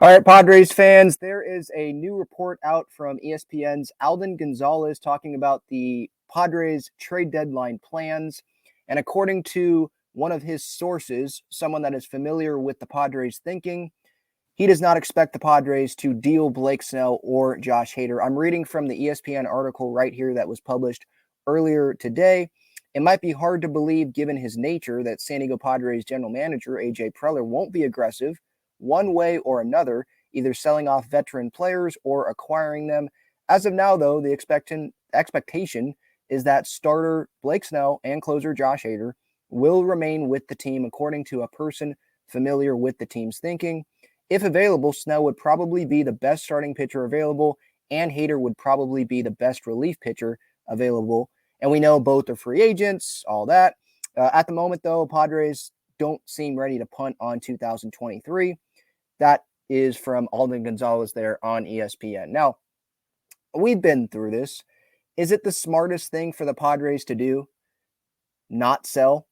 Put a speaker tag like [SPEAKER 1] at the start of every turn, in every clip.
[SPEAKER 1] All right, Padres fans, there is a new report out from ESPN's Alden Gonzalez talking about the Padres trade deadline plans. And according to one of his sources, someone that is familiar with the Padres thinking, he does not expect the Padres to deal Blake Snell or Josh Hader. I'm reading from the ESPN article right here that was published earlier today. It might be hard to believe, given his nature, that San Diego Padres general manager A.J. Preller won't be aggressive one way or another, either selling off veteran players or acquiring them. As of now, though, the expectation is that starter Blake Snell and closer Josh Hader will remain with the team, according to a person familiar with the team's thinking. If available, Snell would probably be the best starting pitcher available, and Hader would probably be the best relief pitcher available. And we know both are free agents, all that. At the moment, though, Padres don't seem ready to punt on 2023. That is from Alden Gonzalez there on ESPN. Now, we've been through this. Is it the smartest thing for the Padres to do? Not sell?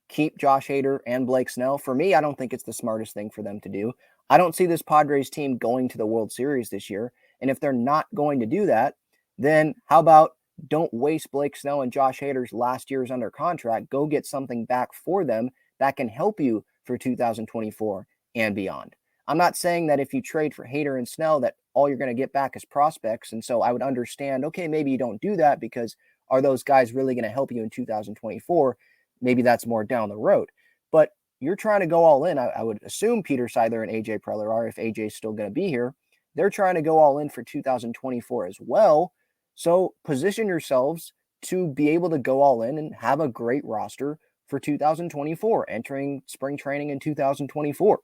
[SPEAKER 1] Keep Josh Hader and Blake Snell? For me, I don't think it's the smartest thing for them to do. I don't see this Padres team going to the World Series this year. And if they're not going to do that, then how about don't waste Blake Snell and Josh Hader's last years under contract. Go get something back for them that can help you for 2024 and beyond. I'm not saying that if you trade for Hader and Snell that all you're going to get back is prospects. And so I would understand, okay, maybe you don't do that because are those guys really going to help you in 2024? Maybe that's more down the road. But you're trying to go all in. I would assume Peter Seidler and AJ Preller are, if AJ is still going to be here. They're trying to go all in for 2024 as well. So position yourselves to be able to go all in and have a great roster for 2024, entering spring training in 2024.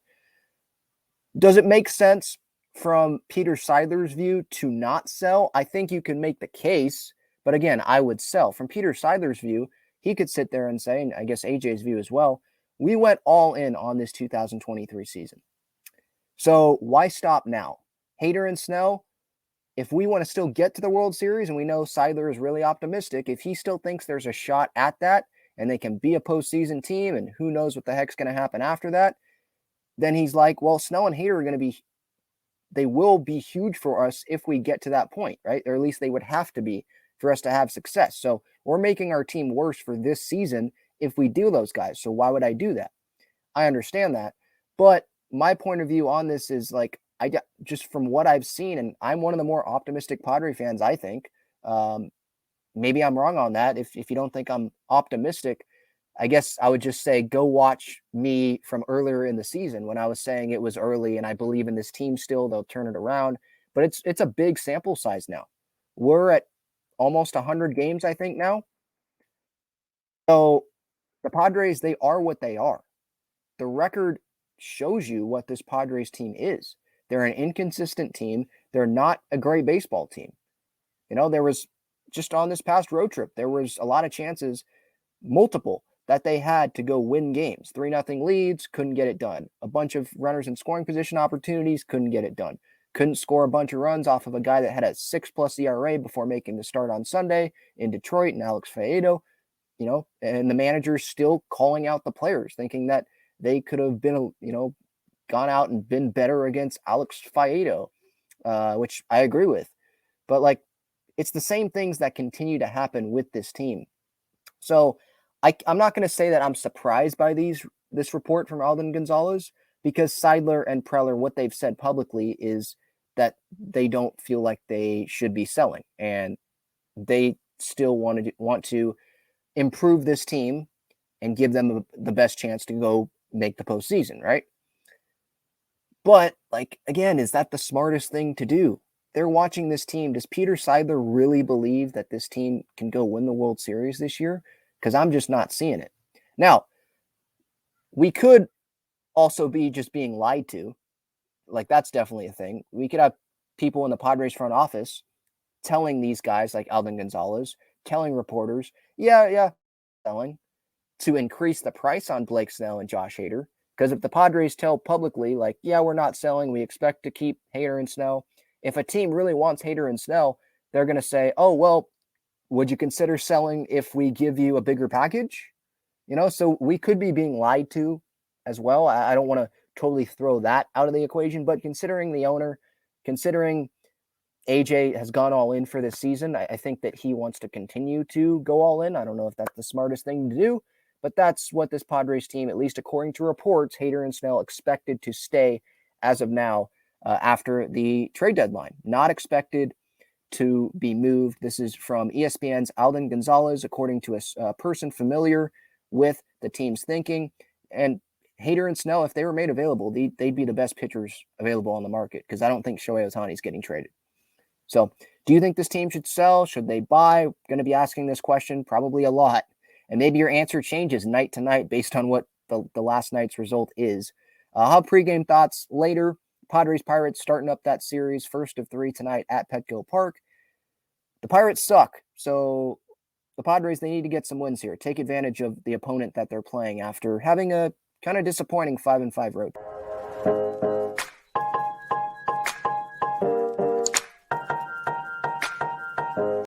[SPEAKER 1] Does it make sense from Peter Seidler's view to not sell? I think you can make the case, but again, I would sell. From Peter Seidler's view, he could sit there and say, and I guess AJ's view as well, we went all in on this 2023 season. So why stop now? Hader and Snell, if we want to still get to the World Series, and we know Seidler is really optimistic, if he still thinks there's a shot at that and they can be a postseason team and who knows what the heck's going to happen after that, then he's like, well, Snell and Hader are going to be, they will be huge for us if we get to that point, right? Or at least they would have to be for us to have success. So we're making our team worse for this season if we do those guys. So why would I do that? I understand that. But my point of view on this is like, just from what I've seen, and I'm one of the more optimistic Padre fans, I think. Maybe I'm wrong on that. If you don't think I'm optimistic, I guess I would just say go watch me from earlier in the season when I was saying it was early and I believe in this team still. They'll turn it around. But it's a big sample size now. We're at almost 100 games, I think, now. So the Padres, they are what they are. The record shows you what this Padres team is. They're an inconsistent team. They're not a great baseball team. You know, there was just on this past road trip, there was a lot of chances, multiple, that they had to go win games. 3-0 leads, couldn't get it done. A bunch of runners in scoring position opportunities, couldn't get it done. Couldn't score a bunch of runs off of a guy that had a 6+ ERA before making the start on Sunday in Detroit, and Alex Faedo, you know, and the manager's still calling out the players, thinking that they could have been, you know, gone out and been better against Alex Faedo, which I agree with. But like, it's the same things that continue to happen with this team. So I'm not going to say that I'm surprised by this report from Alden Gonzalez, because Seidler and Preller, what they've said publicly is that they don't feel like they should be selling, and they still want to improve this team and give them the best chance to go make the postseason, right? But like, again, is that the smartest thing to do? They're watching this team. Does Peter Seidler really believe that this team can go win the World Series this year? Because I'm just not seeing it. Now, we could also be just being lied to. Like, that's definitely a thing. We could have people in the Padres front office telling these guys like Alden Gonzalez, telling reporters, yeah, selling, to increase the price on Blake Snell and Josh Hader. Because if the Padres tell publicly, like, yeah, we're not selling, we expect to keep Hader and Snell. If a team really wants Hader and Snell, they're going to say, oh, well, would you consider selling if we give you a bigger package? You know, so we could be being lied to as well. I don't want to totally throw that out of the equation. But considering the owner, considering AJ has gone all in for this season, I think that he wants to continue to go all in. I don't know if that's the smartest thing to do, but that's what this Padres team, at least according to reports, Hader and Snell expected to stay as of now after the trade deadline. Not expected to be moved. This is from ESPN's Alden Gonzalez, according to a person familiar with the team's thinking. And Hader and Snell, if they were made available, they'd be the best pitchers available on the market, because I don't think Shohei Ohtani is getting traded. So do you think this team should sell? Should they buy? Going to be asking this question probably a lot. And maybe your answer changes night to night based on what the last night's result is. I'll have pregame thoughts later. Padres Pirates starting up that series, first of 3 tonight at Petco Park. The Pirates suck, so the Padres, they need to get some wins here. Take advantage of the opponent that they're playing after having a kind of disappointing 5-5 road.